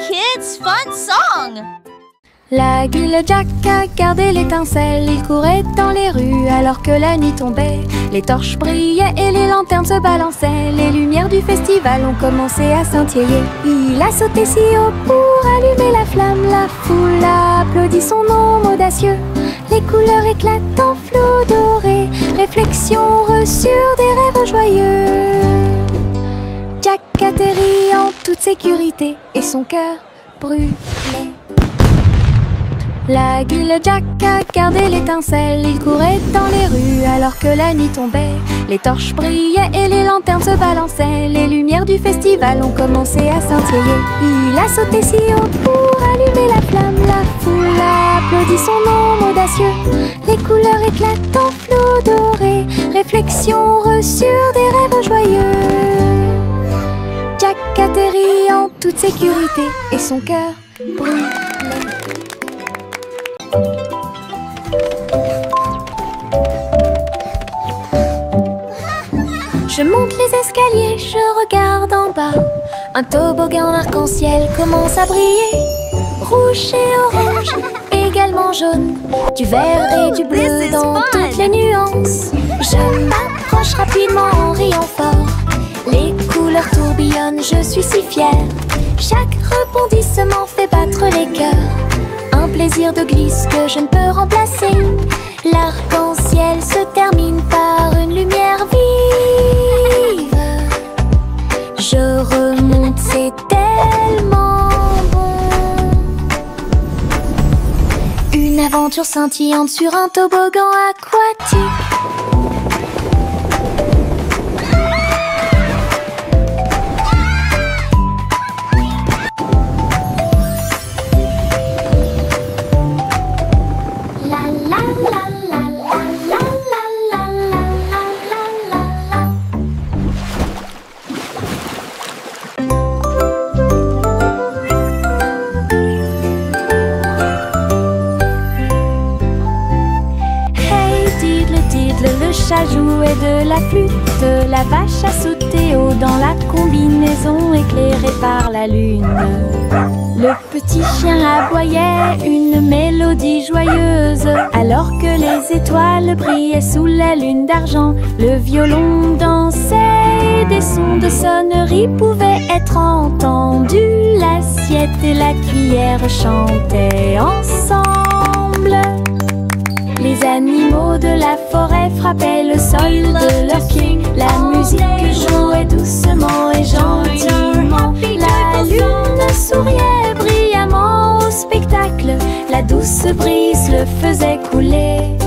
kids' fun song. La guille Jack a gardé l'étincelle. Il courait dans les rues alors que la nuit tombait. Les torches brillaient et les lanternes se balançaient. Les lumières du festival ont commencé à scintiller. Il a sauté si haut pour allumer la flamme. La foule a applaudi son nom audacieux. Les couleurs éclatent en flot doré. Réflexion reçue des rêves joyeux. Jack atterrit en toute sécurité et son cœur brûlait. La guille Jack a gardé l'étincelle. Il courait dans les rues alors que la nuit tombait. Les torches brillaient et les lanternes se balançaient. Les lumières du festival ont commencé à scintiller. Il a sauté si haut pour allumer la flamme. La foule a applaudi son nom audacieux. Les couleurs éclatent en flot doré. Réflexion reçue des rêves joyeux. Jack atterrit en toute sécurité et son cœur brûlait. Je monte les escaliers, je regarde en bas. Un toboggan arc-en-ciel commence à briller. Rouge et orange, également jaune. Du vert et du bleu dans toutes les nuances. Je m'approche rapidement en riant fort. Les couleurs tourbillonnent, je suis si fière. Chaque rebondissement fait battre les cœurs. Un plaisir de glisse que je ne peux remplacer. L'arc-en-ciel se termine par une lumière vive. Je remonte, c'est tellement bon. Une aventure scintillante sur un toboggan aquatique. Le chat jouait de la flûte, la vache a sauté haut dans la combinaison éclairée par la lune. Le petit chien aboyait une mélodie joyeuse alors que les étoiles brillaient sous la lune d'argent. Le violon dansait et des sons de sonnerie pouvaient être entendus. L'assiette et la cuillère chantaient ensemble. Les animaux de la forêt frappaient le sol de leurs pieds. La musique jouait doucement et gentiment. La lune souriait brillamment au spectacle. La douce brise le faisait couler.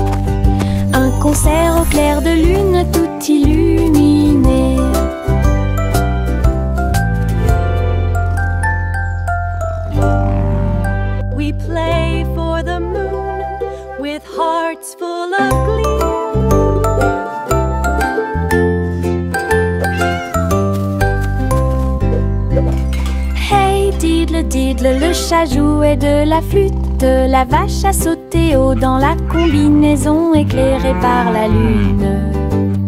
Un concert au clair de lune tout illuminé. We play for the moon with hearts full of glee. Hey diddle diddle, le chat jouait de la flûte. La vache a sauté haut dans la combinaison éclairée par la lune.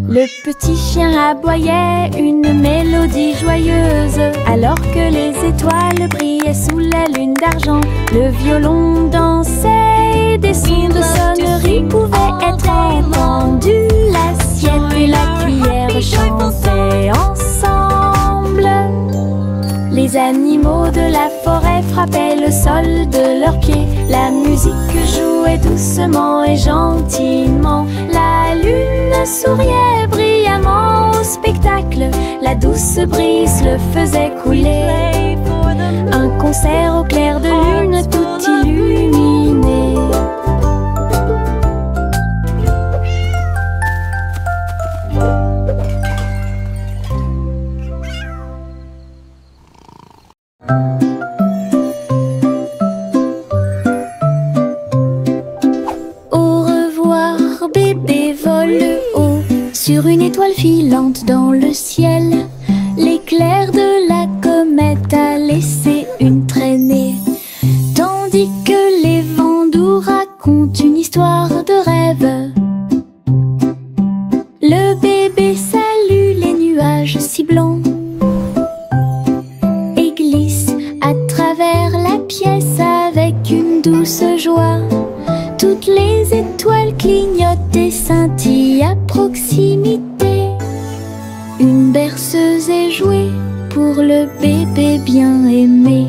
Le petit chien aboyait une mélodie joyeuse alors que les étoiles brillaient sous la lune d'argent. Le violon dansait, des sons de sonnerie pouvaient être entendus. L'assiette et la cuillère chantaient ensemble. Les animaux de la forêt frappaient le sol de leurs pieds. La musique jouait doucement et gentiment. La lune souriait brillamment au spectacle. La douce brise le faisait couler. Un concert au clair de lune tout illuminé. Au revoir bébé, vole haut sur une étoile filante dans le ciel. L'éclair de la comète a laissé une traînée, tandis que les vents doux racontent une histoire de rêve. Le bébé salue les nuages si blancs et glisse à travers travers la pièce avec une douce joie. Toutes les étoiles clignotent et scintillent à proximité. Une berceuse est jouée pour le bébé bien aimé.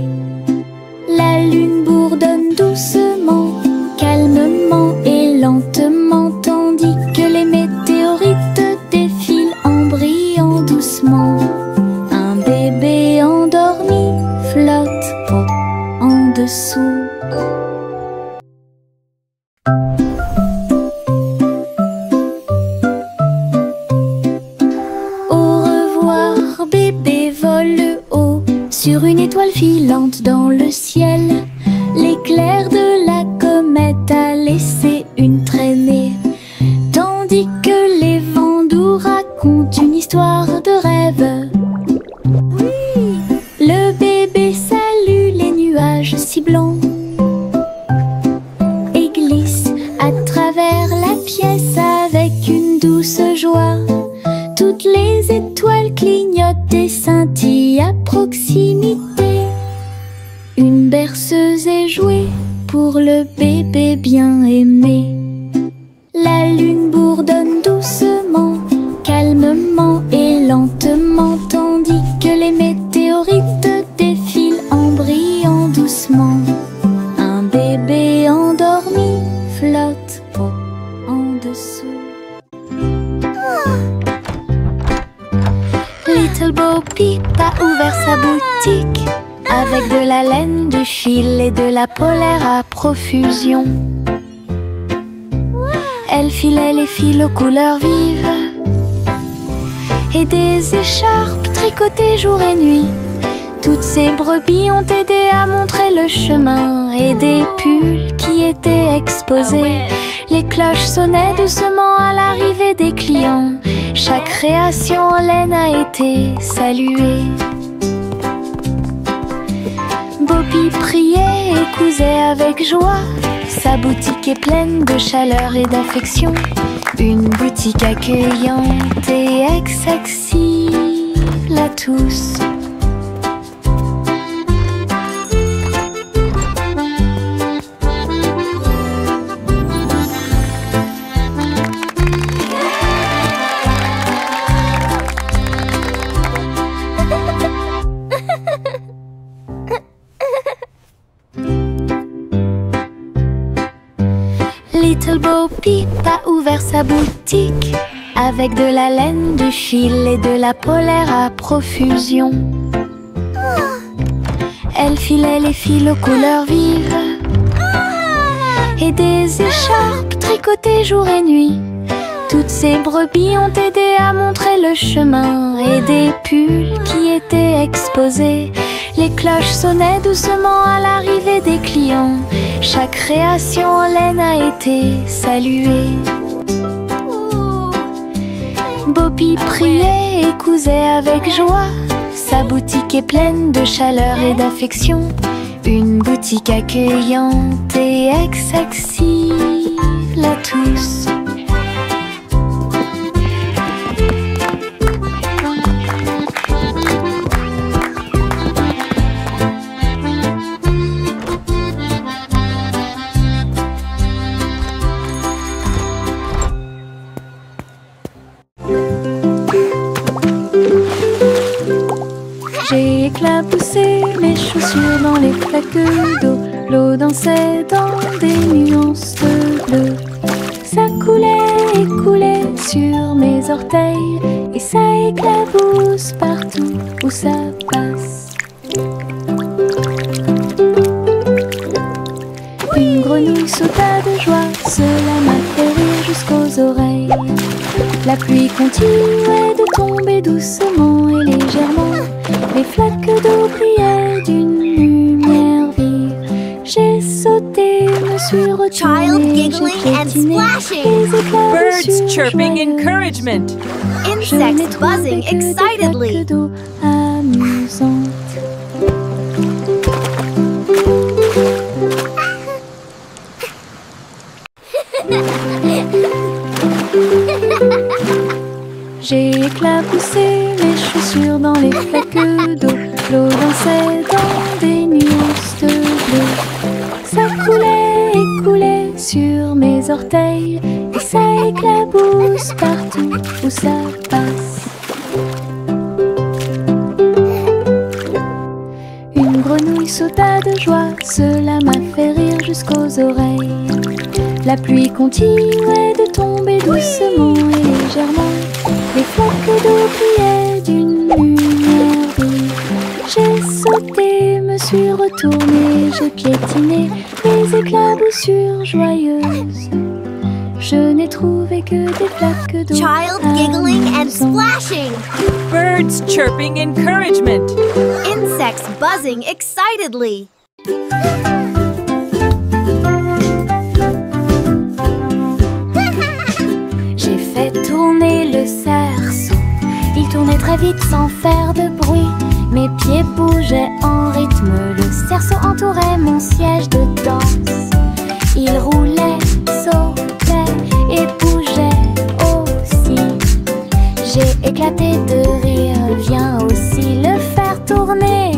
La lune bourdonne doucement, calmement et lentement, tandis que les météorites défilent en brillant doucement. Un bébé endormi flotte en dessous. Sur une étoile filante dans le ciel, l'éclair de la comète a laissé une traînée, tandis que les vents doux racontent une histoire de rêve. Oui. Le bébé salue les nuages si blancs et glisse à travers la pièce avec une douce joie. Toutes les étoiles clignotent et scintillent à proximité. Une berceuse est jouée pour le bébé bien aimé. La lune bourdonne doucement, calmement et lentement, tandis que les météorites défilent en brillant doucement. Un bébé endormi flotte en dessous. Little Bo Peep a ouvert sa boutique avec de la laine, du fil et de la polaire à profusion. Elle filait les fils aux couleurs vives et des écharpes tricotées jour et nuit. Toutes ces brebis ont aidé à montrer le chemin et des pulls qui étaient exposés. Les cloches sonnaient doucement à l'arrivée des clients. Chaque création en laine a été saluée. Bobby priait et cousait avec joie. Sa boutique est pleine de chaleur et d'affection. Une boutique accueillante et accessible à tous. Little Bo Peep a ouvert sa boutique avec de la laine, du fil et de la polaire à profusion. Elle filait les fils aux couleurs vives et des écharpes tricotées jour et nuit. Toutes ces brebis ont aidé à montrer le chemin et des pulls qui étaient exposés. Les cloches sonnaient doucement à l'arrivée des clients. Chaque création en laine a été saluée. Bobby priait et cousait avec joie. Sa boutique est pleine de chaleur et d'affection. Une boutique accueillante et accessible à tous. J'ai éclaboussé mes chaussures dans les flaques d'eau. L'eau dansait dans des nuances de bleu. Ça coulait et coulait sur mes orteils et ça éclabousse partout où ça passe. Une grenouille sauta de joie, cela m'a fait rire jusqu'aux oreilles. La pluie continuait de tomber doucement et légèrement. Les flaques d'eau brillaient d'une lumière vive. J'ai sauté, me suis retournée, j'ai piétiné les éclats de Birds chirping encouragement. Insects buzzing excitedly. d'eau amusantes. J'ai éclaboussé mes chaussures dans les flaques d'eau. L'eau dansait dans des nuances orteils et ça éclabousse partout où ça passe. Une grenouille sauta de joie, cela m'a fait rire jusqu'aux oreilles. La pluie continuait de tomber doucement et légèrement. Les flaques d'eau brillaient d'une lumière vive. J'ai sauté, me suis retournée, j'ai piétiné les éclaboussures joyeuses. Je n'ai trouvé que des flaques d'eau. Child giggling and splashing. Birds chirping encouragement. Insects buzzing excitedly. J'ai fait tourner le cerceau. Il tournait très vite sans faire de bruit. Mes pieds bougeaient en rythme. Le cerceau entourait mon siège de danse. Il roulait, sautait et bougeait aussi. J'ai éclaté de rire. Viens aussi le faire tourner.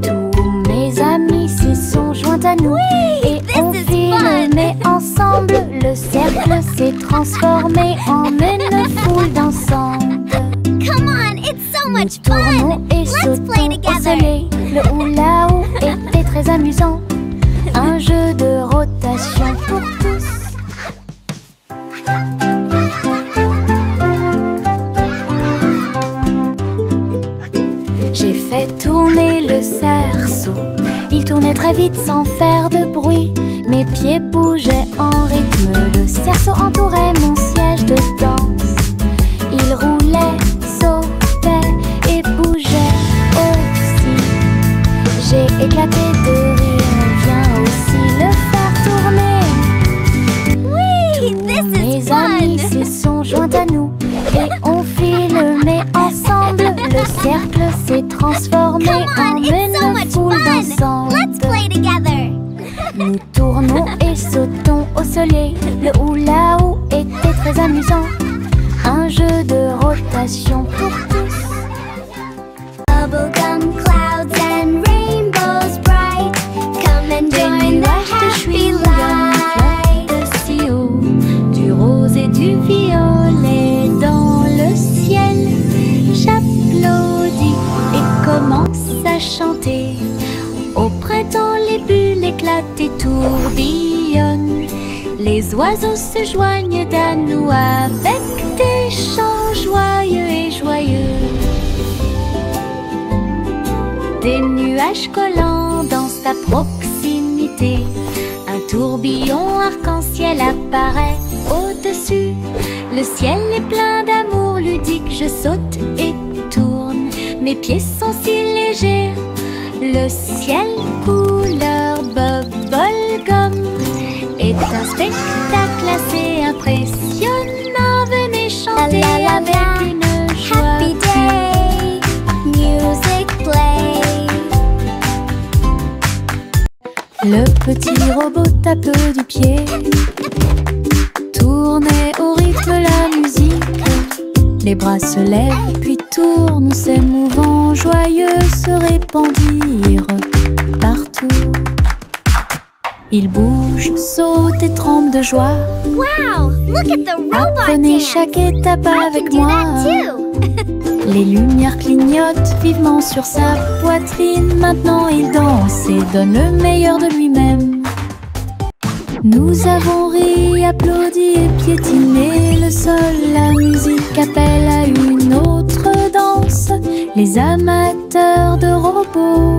Tous mes amis s'y sont joints à nous. Et on filmait ensemble. Le cercle s'est transformé en une foule d'ensemble. Come on, it's so Nous much tournons fun. et Let's play sautons au together. soleil. Le hula-hoop était très amusant. Un jeu de rotation pour tous. J'ai fait tourner le cerceau. Il tournait très vite sans faire de bruit. Mes pieds bougeaient en rythme. Le cerceau entourait mon siège de danse. Il roulait, sautait et bougeait aussi. J'ai éclaté de rire. Viens aussi le faire tourner. Whee! Tous This is mes amis fun. se sont joints à nous et on filmait ensemble. Le cercle s'est transformé Come en on, it's so une much foule fun. d'ensemble. Let's play together. Nous tournons et sautons au soleil. Le hula-hoop était très amusant. Un jeu de rotation pour tous. Bubblegum clouds and rainbows bright. Come and Des join the nuages de happy chewing-gum light. flottent si haut, du rose et du violet dans le ciel. J'applaudis et commence à chanter. Au printemps, les bulles éclatent et tourbillonnent. Les oiseaux se joignent à nous avec des chants joyeux et joyeux. Des nuages collants dansent à proximité. Un tourbillon arc-en-ciel apparaît au-dessus. Le ciel est plein d'amour ludique. Je saute et tourne. Mes pieds sont si légers. Le ciel couleur bubblegum est un spectacle assez impressionnant. Venez chanter La, la, la, avec la. une joie. Happy day. Music play. Le petit robot tape du pied, tournait au rythme la musique. Les bras se lèvent puis tournent, ces mouvements joyeux se répandirent partout. Ils bougent, sautent et tremblent de joie. Wow, look at the robot Apprenez dance. chaque étape I avec can do moi. that too. Les lumières clignotent vivement sur sa poitrine. Maintenant il danse et donne le meilleur de lui-même. Nous avons ri, applaudi et piétiné le sol. La musique appelle à une autre danse. Les amateurs de robots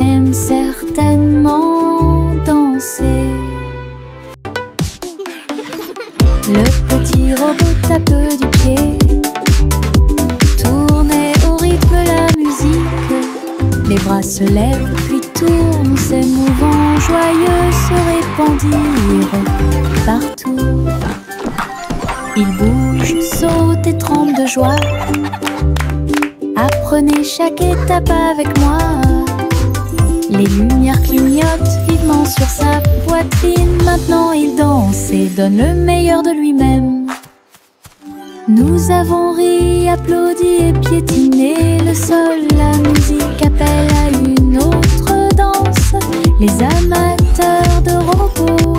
aiment certainement danser. Le petit robot tape du pied, tournait au rythme la musique. Les bras se lèvent puis tournent, ces mouvements joyeux se répandirent partout. Ils bougent, sautent et tremblent de joie. Apprenez chaque étape avec moi. Les lumières clignotent vivement sur sa poitrine. Maintenant il danse et donne le meilleur de lui-même. Nous avons ri, applaudi et piétiné le sol. La musique appelle à une autre danse. Les amateurs de robots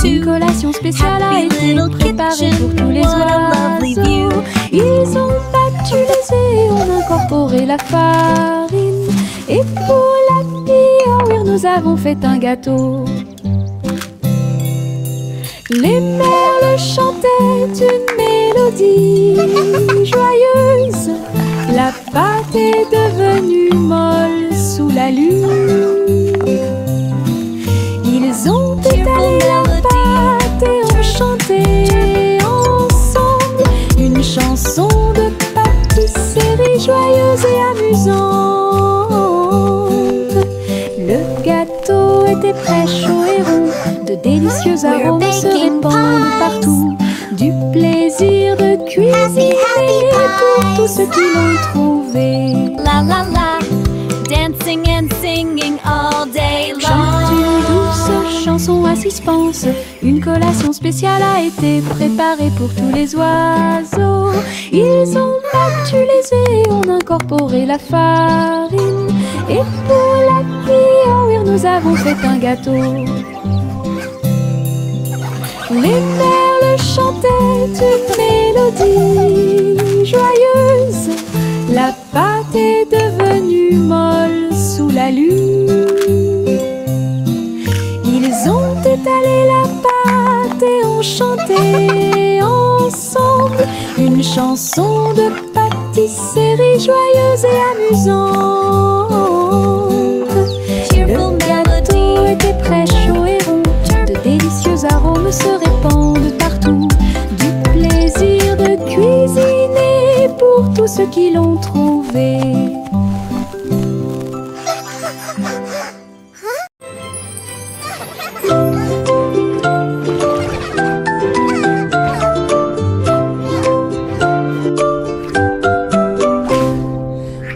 Une collation spéciale a été préparée pour tous les oiseaux. Ils ont battu les œufs et ont incorporé la farine. Et pour la Piauir, nous avons fait un gâteau. Les merles chantaient une mélodie joyeuse. La pâte est devenue molle sous la lune. Ils ont étalé la pâte et ont chanté ensemble une chanson de pâtisserie joyeuse et amusante. Le gâteau était prêt, chaud et rond. De délicieux arômes se répandent partout. Du plaisir de cuisiner pour tous ceux qui l'ont trouvé. La la la, dancing and singing all day Chante une long. douce chanson à suspense. Une collation spéciale a été préparée pour tous les oiseaux. Ils ont battu les œufs et ont incorporé la farine. Et pour la Piauir, nous avons fait un gâteau. Les merles chantaient une mélodie joyeuse. La pâte est devenue molle sous la lune. Ils ont étalé la pâte et ont chanté ensemble une chanson de pâtisserie joyeuse et amusante. Le gâteau était prêt, chaud et rond. De délicieux arômes se répandent partout. Du plaisir de cuisiner pour tous ceux qui l'ont trouvé.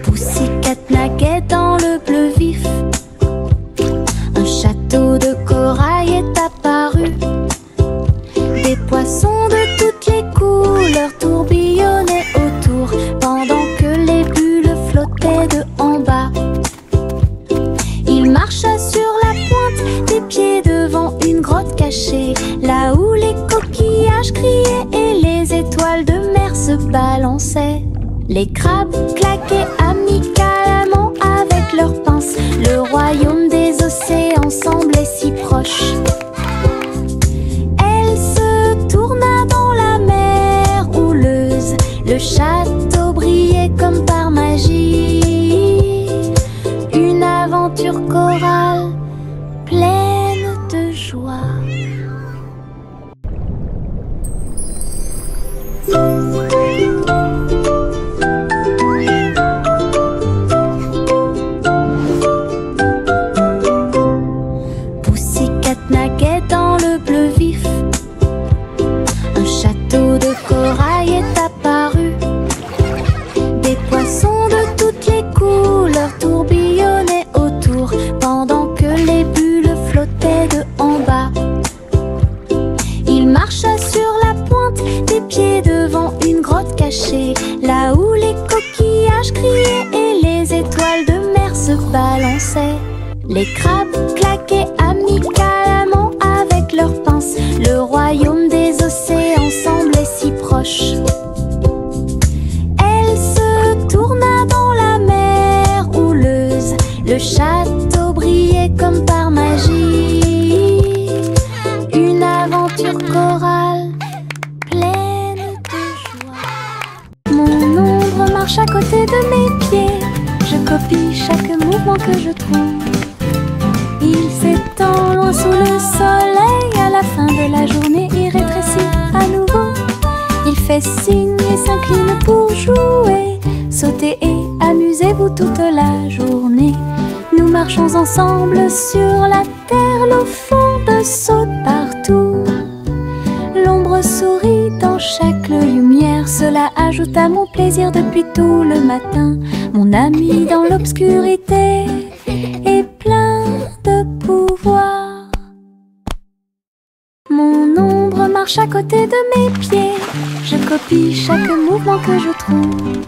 Pussycat naguait dans le bleu vif. Un château de corail est apparu. Des poissons de toutes les couleurs tourbillonnaient autour pendant que les bulles flottaient de en bas. Il marcha sur la pointe des pieds devant une grotte cachée, là où les coquillages criaient et les étoiles de mer se balançaient. Les crabes claquaient amicalement avec leurs pinces. Le royaume des océans semblait si proche. Elle se tourna dans la mer houleuse. Le château brillait comme par magie. Une aventure chorale pleine de joie. Pussycat naguait dans le bleu vif. Un château de corail est apparu. Des poissons de toutes les couleurs tourbillonnaient autour pendant que les bulles flottaient de en bas. Il marcha sur la pointe des pieds devant une grotte cachée, là où les coquillages criaient et les étoiles de mer se balançaient. Les crabes claquaient amicalement avec leurs pinces. Le royaume des océans semblait si proche. Elle se tourna dans la mer houleuse. Le château brillait comme par magie. Une aventure chorale pleine de joie. Mon ombre marche à côté de mes pieds. Je copie chaque mouvement que je trouve. Il s'étend loin sous le soleil. À la fin de la journée, il rétrécit à nouveau. Il fait signe et s'incline pour jouer. Sautez et amusez-vous toute la journée. Nous marchons ensemble sur la terre. L'eau fonde saute partout. L'ombre sourit dans chaque lumière. Cela ajoute à mon plaisir depuis tout le matin. Mon ami dans l'obscurité est plein de pouvoir. Mon ombre marche à côté de mes pieds. Je copie chaque mouvement que je trouve.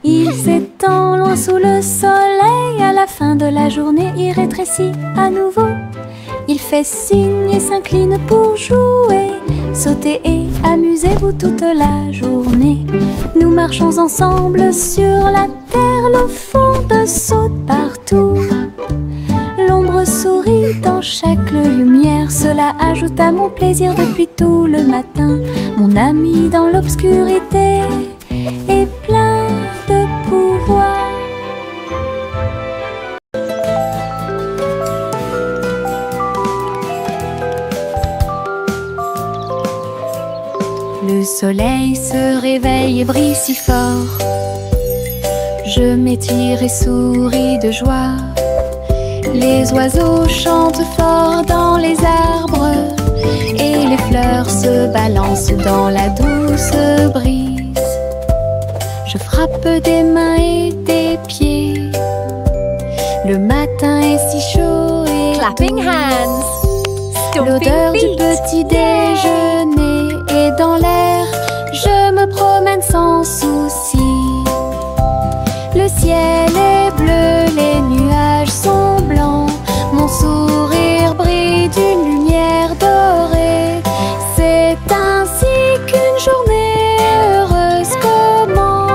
Il s'étend loin sous le soleil. À la fin de la journée, il rétrécit à nouveau. Il fait signe et s'incline pour jouer. Sautez et amusez-vous toute la journée. Nous marchons ensemble sur la terre, le fond de saute partout. L'ombre sourit dans chaque lumière, cela ajoute à mon plaisir depuis tout le matin. Mon ami dans l'obscurité est plein de pouvoir. Le soleil se réveille et brille si fort. Je m'étire et souris de joie. Les oiseaux chantent fort dans les arbres et les fleurs se balancent dans la douce brise. Je frappe des mains et des pieds. Le matin est si chaud et Clapping hands. l'odeur Stomping du feet. petit déjeuner est dans l'air. Je me promène sans souci. Le ciel est bleu, les nuages sont blancs. Mon sourire brille d'une lumière dorée. C'est ainsi qu'une journée heureuse commence.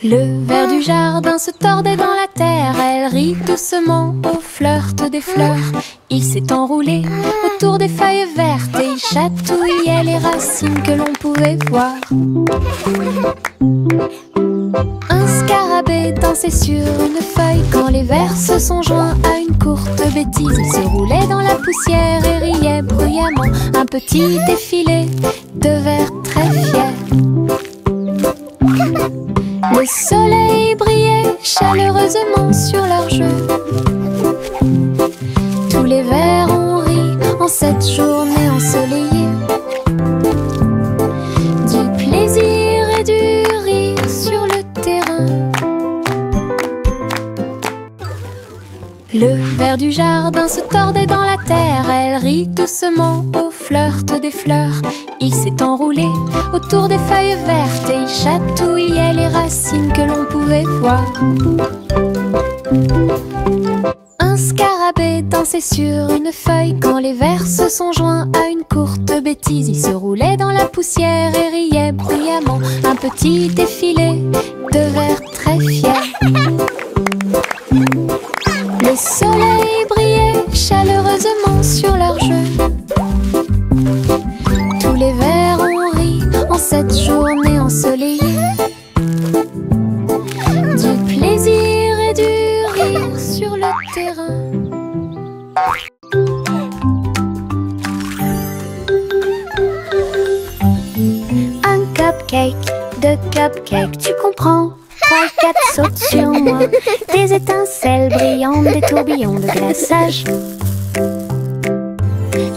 Le ver du jardin se tordait dans la terre. Elle rit doucement au flirt des fleurs. Il s'est enroulé autour des feuilles vertes et il chatouillait les racines que l'on pouvait voir. Un scarabée dansait sur une feuille quand les vers se sont joints à une courte bêtise. Il se roulait dans la poussière et riait bruyamment. Un petit défilé de vers très fiers. Le soleil brillait chaleureusement sur leur jeu. Tous les vers ont ri en cette journée ensoleillée. Du plaisir et du rire sur le terrain. Le ver du jardin se tordait dans la terre. Elle rit doucement au flirt des fleurs. Il s'est enroulé autour des feuilles vertes et il chatouillait les racines que l'on pouvait voir. Un scarabée dansait sur une feuille quand les vers se sont joints à une courte bêtise. Il se roulait dans la poussière et riait bruyamment. Un petit défilé de vers très fiers. Le soleil brillait chaleureusement sur leur jeu. Tous les vers ont ri en cette journée ensoleillée. Du plaisir et du rire sur le terrain. Un cupcake, deux cupcakes, tu comprends? 3 et 4 sautent sur moi. Des étincelles brillantes, des tourbillons de glaçage.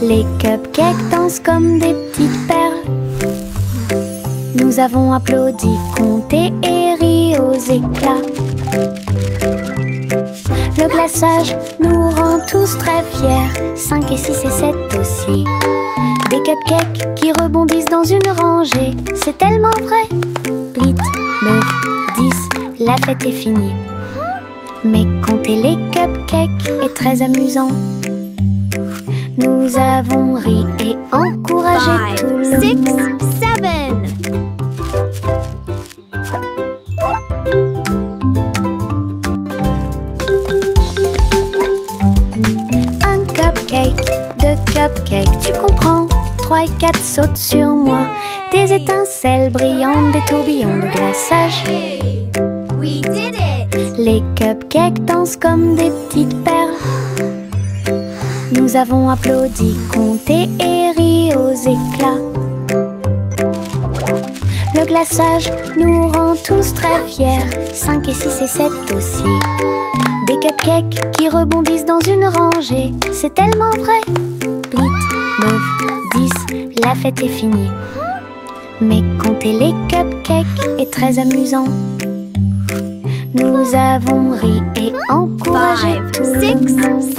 Les cupcakes dansent comme des petites perles. Nous avons applaudi, compté et ri aux éclats. Le glaçage nous rend tous très fiers. 5 et 6 et 7 aussi. Des cupcakes qui rebondissent dans une rangée. C'est tellement vrai. 8, 9, 10, la fête est finie. Mais compter les cupcakes est très amusant. Nous avons ri et encouragé tout le monde. 6, 7. Un cupcake, deux cupcakes, tu comprends? 3 et 4 sautent sur moi. Des étincelles brillantes, des tourbillons de glaçage. We did it! Les cupcakes dansent comme des petites perles. Nous avons applaudi, compté et ri aux éclats. Le glaçage nous rend tous très fiers. 5 et 6 et 7 aussi. Des cupcakes qui rebondissent dans une rangée. C'est tellement vrai. 8, 9, 10, la fête est finie. Mais compter les cupcakes est très amusant. Nous avons ri et encouragé 5, tout le 6, monde. 7.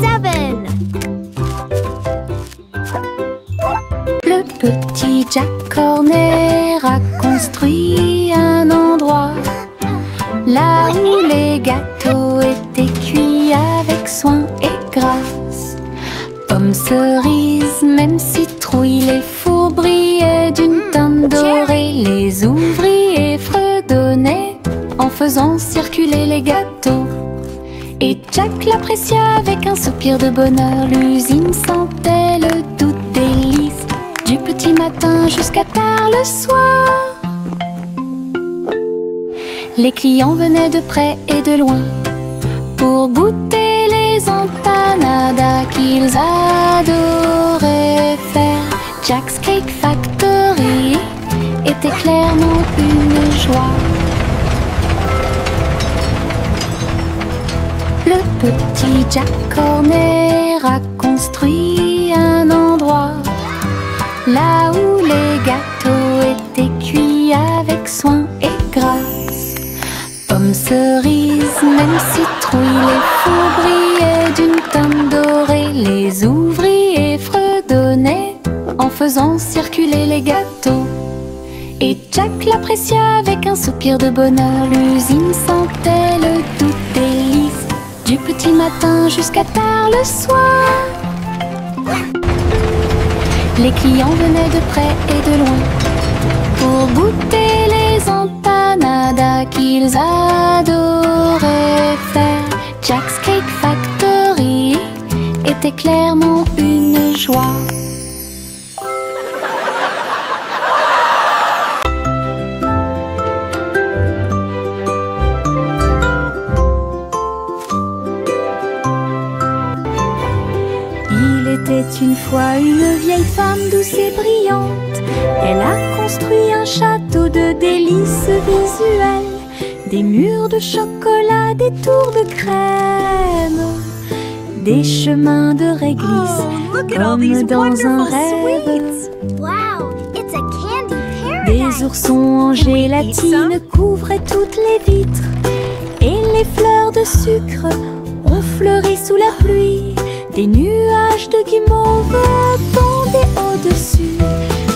petit Jack Horner a construit un endroit là où les gâteaux étaient cuits avec soin et grâce. Pommes, cerises, même citrouilles, les fours brillaient d'une teinte dorée. Les ouvriers fredonnaient en faisant circuler les gâteaux. Et Jack l'apprécia avec un soupir de bonheur. L'usine sentait le doux délice du petit matin jusqu'à tard le soir. Les clients venaient de près et de loin pour goûter les empanadas qu'ils adoraient faire. Jack's Cake Factory était clairement une joie. Le petit Jack Horner a construit un endroit là où les gâteaux étaient cuits avec soin et grâce. Pommes, cerises, même citrouilles, les fours brillaient d'une teinte dorée. Les ouvriers fredonnaient en faisant circuler les gâteaux. Et Jack l'apprécia avec un soupir de bonheur. L'usine sentait le doux délice du petit matin jusqu'à tard le soir. Les clients venaient de près et de loin pour goûter les empanadas qu'ils adoraient faire. Jack's Cake Factory était clairement une joie. C'était une fois une vieille femme douce et brillante. Elle a construit un château de délices visuelles, des murs de chocolat, des tours de crème, des chemins de réglisse comme dans un rêve. Wow, it's a candy Des paradise. oursons en gélatine couvraient toutes les vitres, et les fleurs de sucre ont fleuri sous la pluie. Des nuages de guimauve pendaient au-dessus,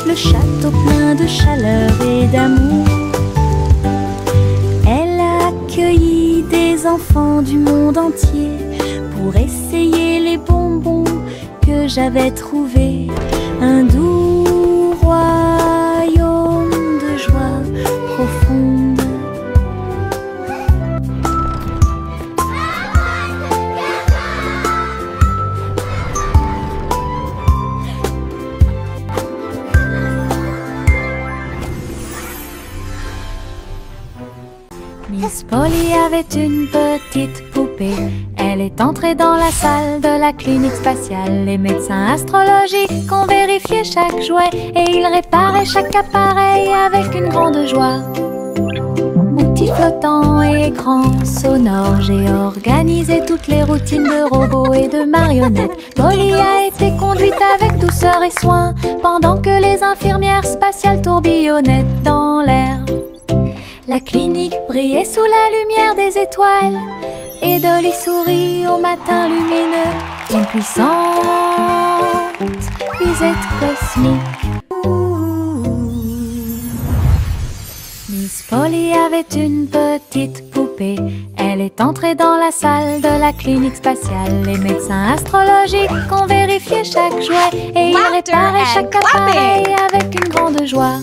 le château plein de chaleur et d'amour. Elle a accueilli des enfants du monde entier pour essayer les bonbons que j'avais trouvés. Un doux royaume de joie profonde. Miss Polly avait une petite poupée. Elle est entrée dans la salle de la clinique spatiale. Les médecins astrologiques ont vérifié chaque jouet et ils réparaient chaque appareil avec une grande joie. Outils flottants et écrans sonores, j'ai organisé toutes les routines de robots et de marionnettes. Polly a été conduite avec douceur et soin pendant que les infirmières spatiales tourbillonnaient dans l'air. La clinique brillait sous la lumière des étoiles et Dolly sourit au matin lumineux. Une puissante visite cosmique. Miss Polly avait une petite poupée. Elle est entrée dans la salle de la clinique spatiale. Les médecins astrologiques ont vérifié chaque jouet et ils réparaient chaque appareil avec une grande joie.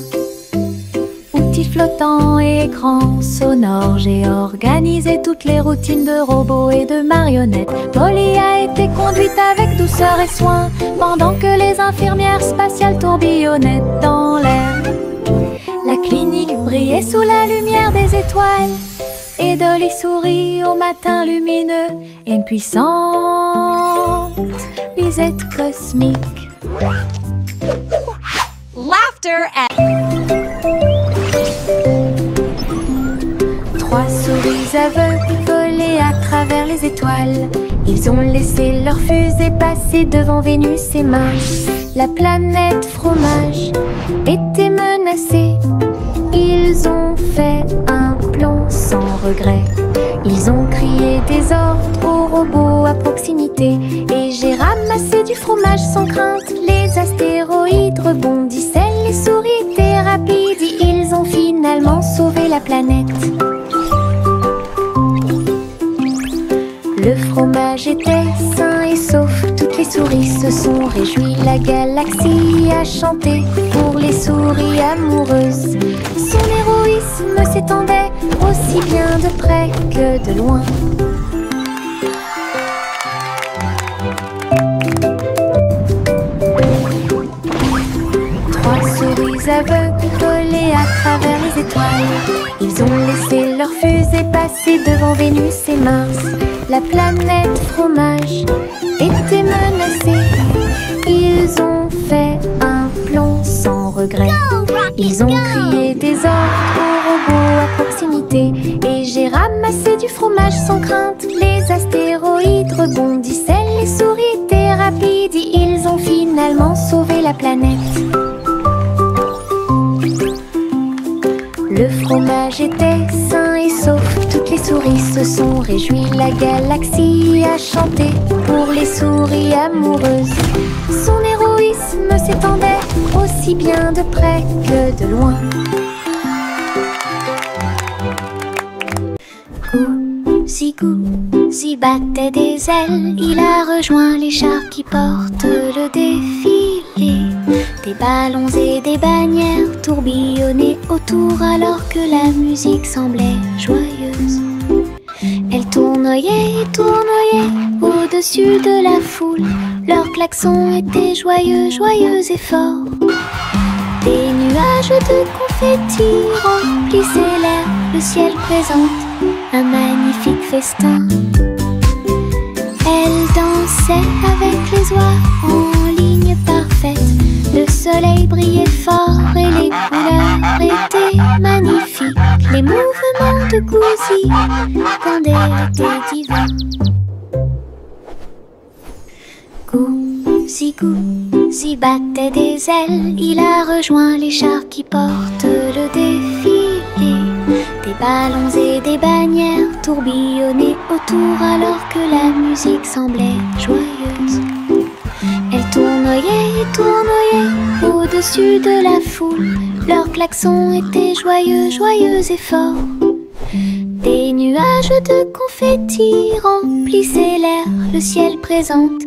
Outils flottants et écrans sonores, j'ai organisé toutes les routines de robots et de marionnettes. Polly a été conduite avec douceur et soin pendant que les infirmières spatiales tourbillonnaient dans l'air. La clinique brillait sous la lumière des étoiles et Dolly sourit au matin lumineux. Une puissante visite cosmique. Laughter at... Trois souris aveugles volaient à travers les étoiles. Ils ont laissé leur fusée passer devant Vénus et Mars. La planète fromage était menacée. Ils ont fait un plan sans regret. Ils ont crié des ordres aux robots à proximité. Et j'ai ramassé du fromage sans crainte. Les astéroïdes rebondissaient les souris étaient rapides, ils ont finalement sauvé la planète. Le fromage était sain et sauf, toutes les souris se sont réjouies. La galaxie a chanté pour les souris amoureuses. Son héroïsme s'étendait aussi bien de près que de loin. Trois souris aveugles volaient à travers les étoiles. Ils ont laissé leur fusée passer devant Vénus et Mars. La planète fromage était menacée. Ils ont fait un plomb sans regret. Ils ont crié des ordres aux robots à proximité. Et j'ai ramassé du fromage sans crainte. Les astéroïdes rebondissaient, les souris étaient rapides. Ils ont finalement sauvé la planète. Le fromage était sain et sauf, toutes les souris se sont réjouies. La galaxie a chanté pour les souris amoureuses. Son héroïsme s'étendait aussi bien de près que de loin. Gousi battait des ailes, il a rejoint les chars qui portent le défilé. Des ballons et des bannières tourbillonnaient autour alors que la musique semblait joyeuse. Elle tournoyait et tournoyait au-dessus de la foule. Leurs klaxons étaient joyeux, joyeux et forts. Des nuages de confettis remplissaient l'air, le ciel présente un magnifique festin. Elle dansait avec les oies en ligne parfaite. Le soleil brillait fort et les couleurs étaient magnifiques. Les mouvements de Gousi quand elle était divin. Gousi battait des ailes, il a rejoint les chars qui portent le défilé. Des ballons et des bannières tourbillonnaient autour alors que la musique semblait joyeuse. Elle tournoyait et tournoyait au-dessus de la foule. Leurs klaxons étaient joyeux, joyeux et forts. Des nuages de confettis remplissaient l'air, le ciel présente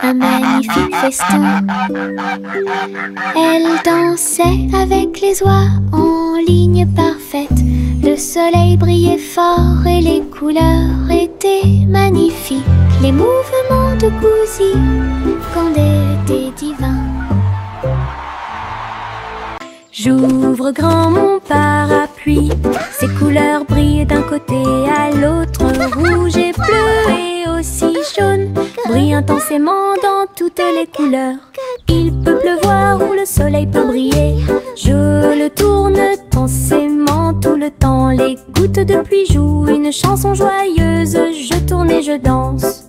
un magnifique festin. Elle dansait avec les oies en ligne parfaite. Le soleil brillait fort et les couleurs étaient magnifiques. Les mouvements de Gousi quand elle était divin. J'ouvre grand mon parapluie, ses couleurs brillent d'un côté à l'autre, rouge et bleu et aussi jaune, brillent intensément dans toutes les couleurs. Il peut pleuvoir ou le soleil peut briller, je le tourne intensément tout le temps. Les gouttes de pluie jouent une chanson joyeuse, je tourne et je danse.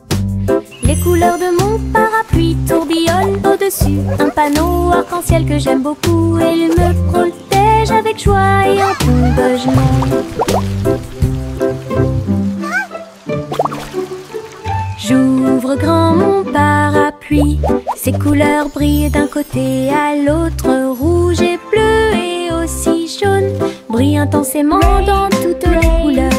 Les couleurs de mon parapluie tourbillonnent au-dessus un panneau arc-en-ciel que j'aime beaucoup. Et il me protège avec joie et encouragement. J'ouvre grand mon parapluie, ses couleurs brillent d'un côté à l'autre, rouge et bleu et aussi jaune, brillent intensément dans toutes les couleurs.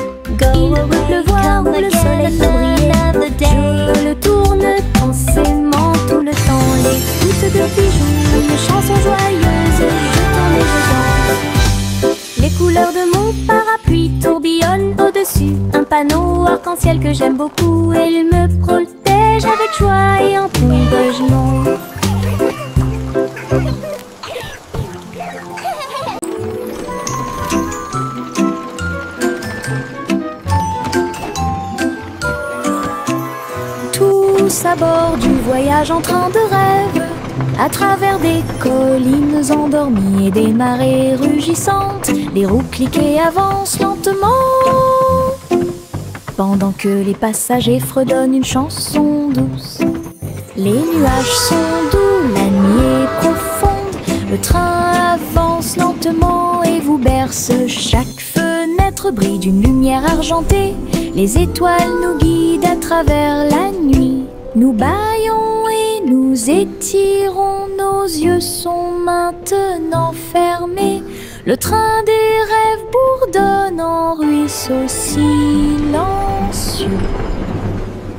Il peut pleuvoir ou le soleil peut briller, je le tourne intensément tout le temps. Les gouttes de pluie jouent une chanson joyeuse, je tourne et je danse. Les couleurs de mon parapluie tourbillonnent au-dessus un panneau arc-en-ciel que j'aime beaucoup. Et il me protège avec joie et encouragement. À bord du voyage en train de rêve, à travers des collines endormies et des marées rugissantes, les roues cliquent et avancent lentement, pendant que les passagers fredonnent une chanson douce. Les nuages sont doux, la nuit est profonde, le train avance lentement et vous berce. Chaque fenêtre brille d'une lumière argentée, les étoiles nous guident à travers la nuit. Nous bâillons et nous étirons nos yeux sont maintenant fermés. Le train des rêves bourdonne en ruisseau silencieux.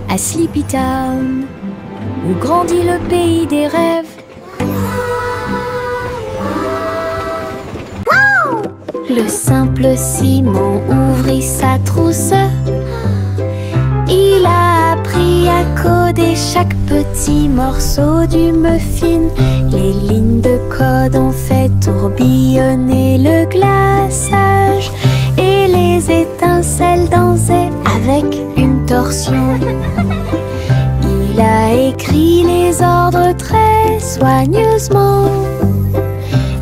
À Sleepy Town, où grandit le pays des rêves. Le simple Simon ouvrit sa trousse. Il a appris à coder chaque petit morceau du muffin. Les lignes de code ont fait tourbillonner le glaçage et les étincelles dansaient avec une torsion. Il a écrit les ordres très soigneusement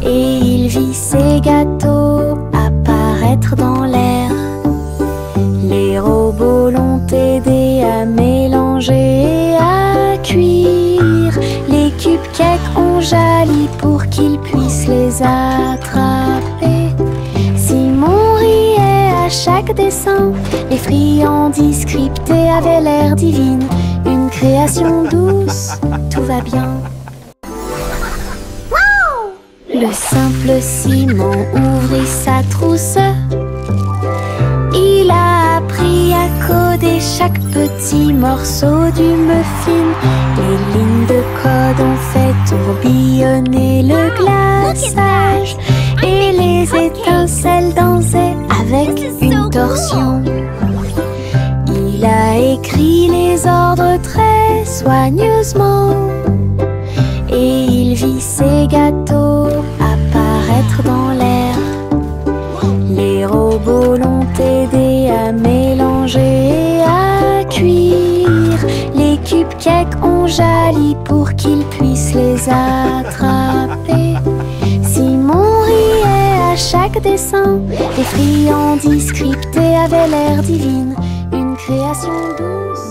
et il vit ses gâteaux apparaître dans l'air. Les robots l'ont aidé à mélanger et à cuire. Les cupcakes ont jali pour qu'il puisse les attraper. Simon riait à chaque dessin. Les friandises scriptées avaient l'air divine. Une création douce, tout va bien. Le simple Simon ouvrit sa trousse. Il a appris à coder chaque petit morceau du muffin. Les lignes de code ont fait tourbillonner le glaçage et les étincelles dansaient avec une torsion. Il a écrit les ordres très soigneusement et il vit ses gâteaux apparaître dans l'air. Les robots l'ont aidé à mélanger et à cuire. Les cupcakes ont jali pour qu'il puisse les attraper. Simon riait à chaque dessin. Les friandises scriptées avaient l'air divine. Une création douce.